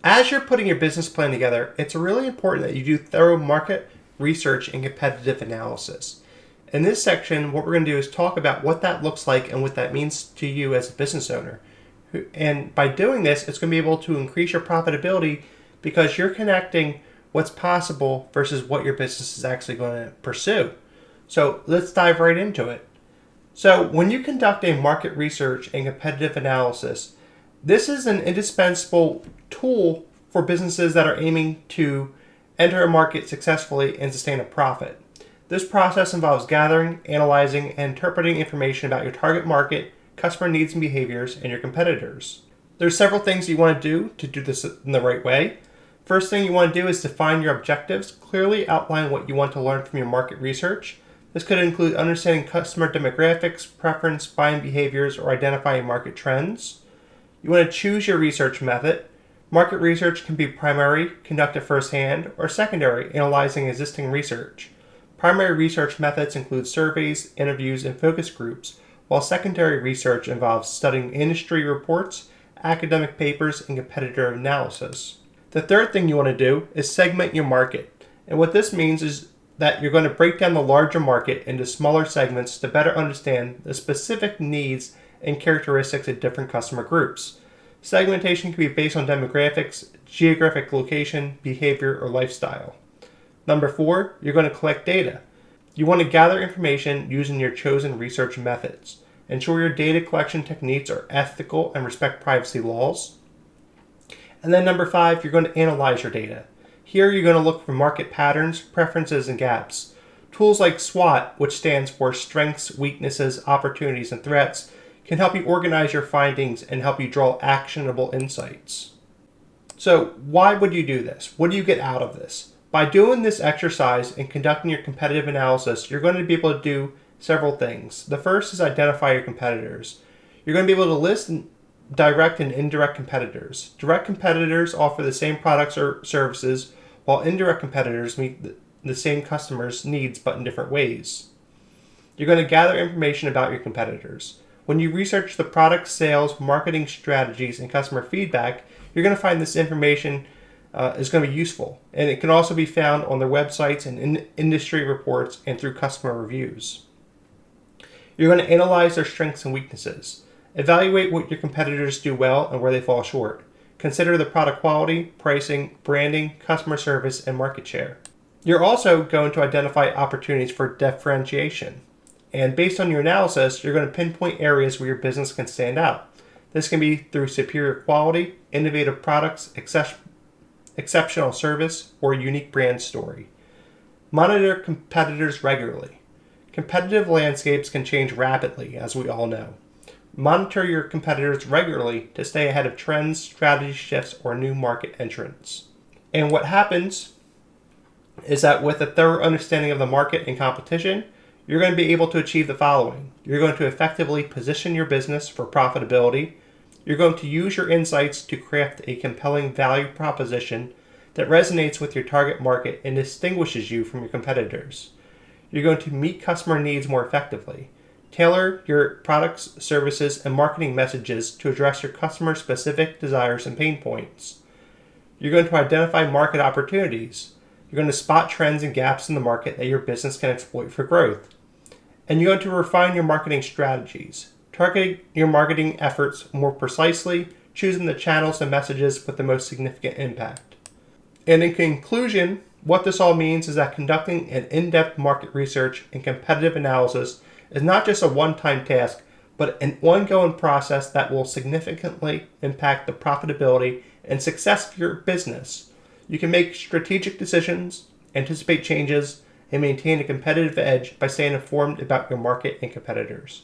As you're putting your business plan together, it's really important that you do thorough market research and competitive analysis. In this section, what we're going to do is talk about what that looks like and what that means to you as a business owner. And by doing this, it's going to be able to increase your profitability because you're connecting what's possible versus what your business is actually going to pursue. So let's dive right into it. So when you conduct a market research and competitive analysis, this is an indispensable tool for businesses that are aiming to enter a market successfully and sustain a profit. This process involves gathering, analyzing, and interpreting information about your target market, customer needs and behaviors, and your competitors. There's several things you want to do this in the right way. First thing you want to do is define your objectives, clearly outline what you want to learn from your market research. This could include understanding customer demographics, preference, buying behaviors, or identifying market trends. You want to choose your research method. Market research can be primary, conducted firsthand, or secondary, analyzing existing research. Primary research methods include surveys, interviews, and focus groups, while secondary research involves studying industry reports, academic papers, and competitor analysis. The third thing you want to do is segment your market. And what this means is that you're going to break down the larger market into smaller segments to better understand the specific needs and characteristics of different customer groups. Segmentation can be based on demographics, geographic location, behavior, or lifestyle. Number 4, you're going to collect data. You want to gather information using your chosen research methods. Ensure your data collection techniques are ethical and respect privacy laws. And then number 5, you're going to analyze your data. Here you're going to look for market patterns, preferences, and gaps. Tools like SWOT, which stands for Strengths, Weaknesses, Opportunities, and Threats, can help you organize your findings and help you draw actionable insights. So why would you do this? What do you get out of this? By doing this exercise and conducting your competitive analysis, you're going to be able to do several things. The first is identify your competitors. You're going to be able to list direct and indirect competitors. Direct competitors offer the same products or services, while indirect competitors meet the same customers' needs but in different ways. You're going to gather information about your competitors. When you research the product, sales, marketing strategies, and customer feedback, you're going to find this information is going to be useful. And it can also be found on their websites and in industry reports and through customer reviews. You're going to analyze their strengths and weaknesses. Evaluate what your competitors do well and where they fall short. Consider the product quality, pricing, branding, customer service, and market share. You're also going to identify opportunities for differentiation. And based on your analysis, you're going to pinpoint areas where your business can stand out. This can be through superior quality, innovative products, exceptional service, or a unique brand story. Monitor competitors regularly. Competitive landscapes can change rapidly, as we all know. Monitor your competitors regularly to stay ahead of trends, strategy shifts, or new market entrants. And what happens is that with a thorough understanding of the market and competition, you're going to be able to achieve the following. You're going to effectively position your business for profitability. You're going to use your insights to craft a compelling value proposition that resonates with your target market and distinguishes you from your competitors. You're going to meet customer needs more effectively. Tailor your products, services, and marketing messages to address your customer-specific desires and pain points. You're going to identify market opportunities. You're going to spot trends and gaps in the market that your business can exploit for growth. And you're going to refine your marketing strategies. Target your marketing efforts more precisely, choosing the channels and messages with the most significant impact. And in conclusion, what this all means is that conducting an in-depth market research and competitive analysis is not just a one-time task, but an ongoing process that will significantly impact the profitability and success of your business. You can make strategic decisions, anticipate changes, and maintain a competitive edge by staying informed about your market and competitors.